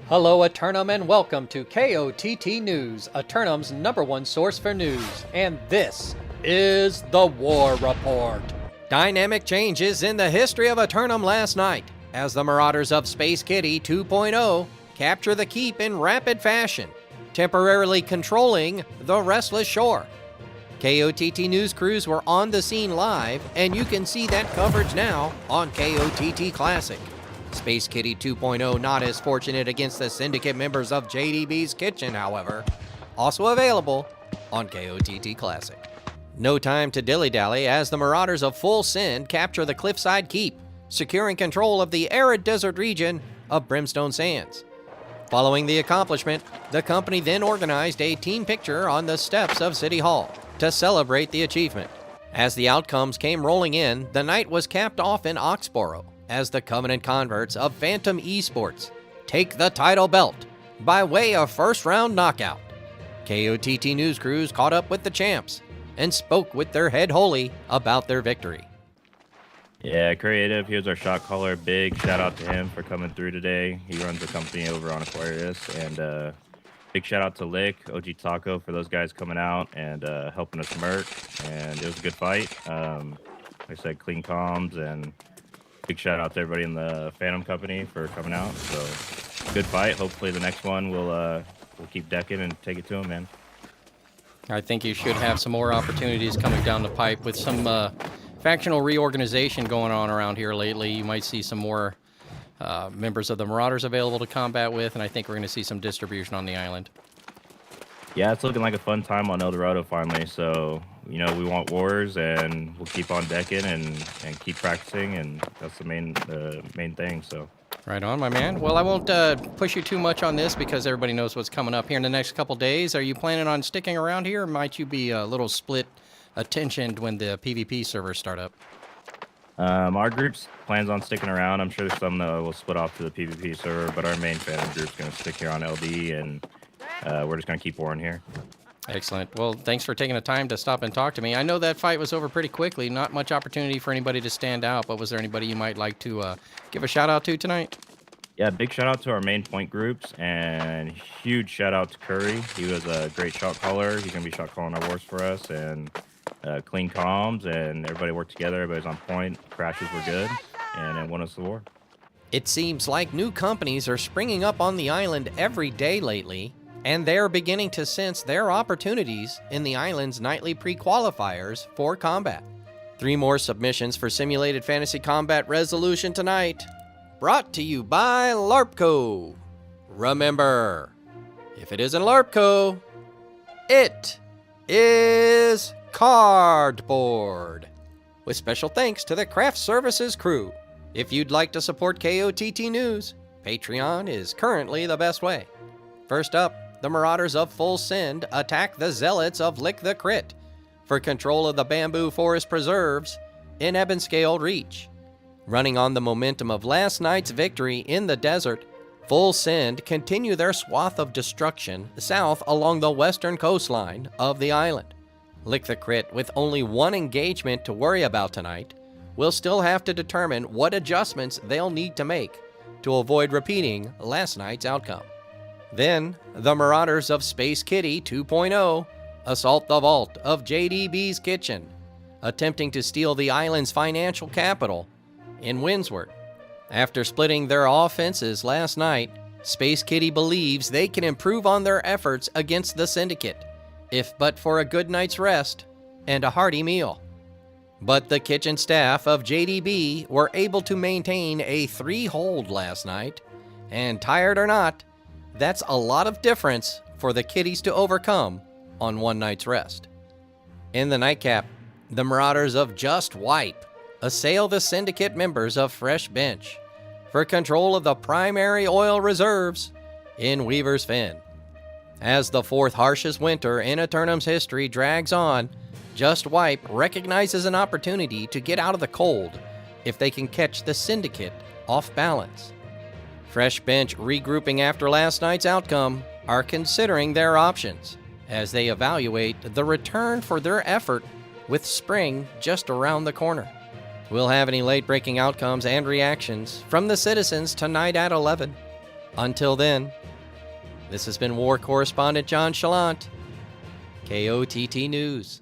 Hello Aeternum and welcome to KOTT News, Aeternum's #1 source for news, and this is the War Report. Dynamic changes in the history of Aeternum last night, as the Marauders of Space Kitty 2.0 capture the keep in rapid fashion, temporarily controlling the Restless Shore. KOTT news crews were on the scene live, and you can see that coverage now on KOTT Classic. Space Kitty 2.0 not as fortunate against the syndicate members of JDB's Kitchen, however. Also available on KOTT Classic. No time to dilly-dally as the Marauders of Full Send capture the Cliffside Keep, securing control of the arid desert region of Brimstone Sands. Following the accomplishment, the company then organized a team picture on the steps of City Hall to celebrate the achievement. As the outcomes came rolling in, the night was capped off in Oxborough, as the Covenant converts of Phantom Esports take the title belt by way of first-round knockout. KOTT news crews caught up with the champs and spoke with their head holy about their victory. Yeah, Creative, he was our shot caller. Big shout out to him for coming through today. He runs a company over on Aquarius, and big shout out to Lick, OG Taco, for those guys coming out and helping us murk, and it was a good fight. Like I said, clean comms, and big shout out to everybody in the Phantom Company for coming out. So good fight. Hopefully the next one we'll keep decking and take it to him, man. I think you should have some more opportunities coming down the pipe with some factional reorganization going on around here lately. You might see some more members of the Marauders available to combat with, and I think we're going to see some distribution on the island. Yeah, it's looking like a fun time on El Dorado finally. So, you know, we want wars, and we'll keep on decking and keep practicing, and that's the main thing. So. Right on, my man. Well, I won't push you too much on this because everybody knows what's coming up here in the next couple days. Are you planning on sticking around here, or might you be a little split attentioned when the PvP servers start up? Our group's plans on sticking around. I'm sure there's some that will split off to the PvP server, but our main Phantom group's going to stick here on LD, and we're just going to keep warring here. Excellent. Well, thanks for taking the time to stop and talk to me. I know that fight was over pretty quickly. Not much opportunity for anybody to stand out, but was there anybody you might like to give a shout-out to tonight? Yeah, big shout-out to our main point groups, and huge shout-out to Curry. He was a great shot caller. He's going to be shot calling our wars for us, and clean comms, and everybody worked together. Everybody's on point. Crashes were good, and it won us the war. It seems like new companies are springing up on the island every day lately, and they're beginning to sense their opportunities in the island's nightly pre-qualifiers for combat. 3 more submissions for Simulated Fantasy Combat Resolution tonight, brought to you by LARPco. Remember, if it isn't LARPco, it is cardboard. With special thanks to the Craft Services crew. If you'd like to support KOTT News, Patreon is currently the best way. First up, the Marauders of Full Send attack the Zealots of Lick the Crit for control of the Bamboo Forest Preserves in Ebonscale Reach. Running on the momentum of last night's victory in the desert, Full Send continue their swath of destruction south along the western coastline of the island. Lick the Crit, with only 1 engagement to worry about tonight, will still have to determine what adjustments they'll need to make to avoid repeating last night's outcome. Then, the Marauders of Space Kitty 2.0 assault the vault of JDB's Kitchen, attempting to steal the island's financial capital in Windsward. After splitting their offenses last night, Space Kitty believes they can improve on their efforts against the Syndicate, if but for a good night's rest and a hearty meal. But the kitchen staff of JDB were able to maintain a 3-hold last night, and tired or not, that's a lot of difference for the Kitties to overcome on 1 night's rest. In the nightcap, the Marauders of Just Wipe assail the Syndicate members of Fresh Bench for control of the primary oil reserves in Weaver's Fen. As the 4th harshest winter in Aeternum's history drags on, Just Wipe recognizes an opportunity to get out of the cold if they can catch the Syndicate off balance. Fresh Bench, regrouping after last night's outcome, are considering their options as they evaluate the return for their effort with spring just around the corner. We'll have any late-breaking outcomes and reactions from the citizens tonight at 11. Until then, this has been War Correspondent JChalant, KOTT News.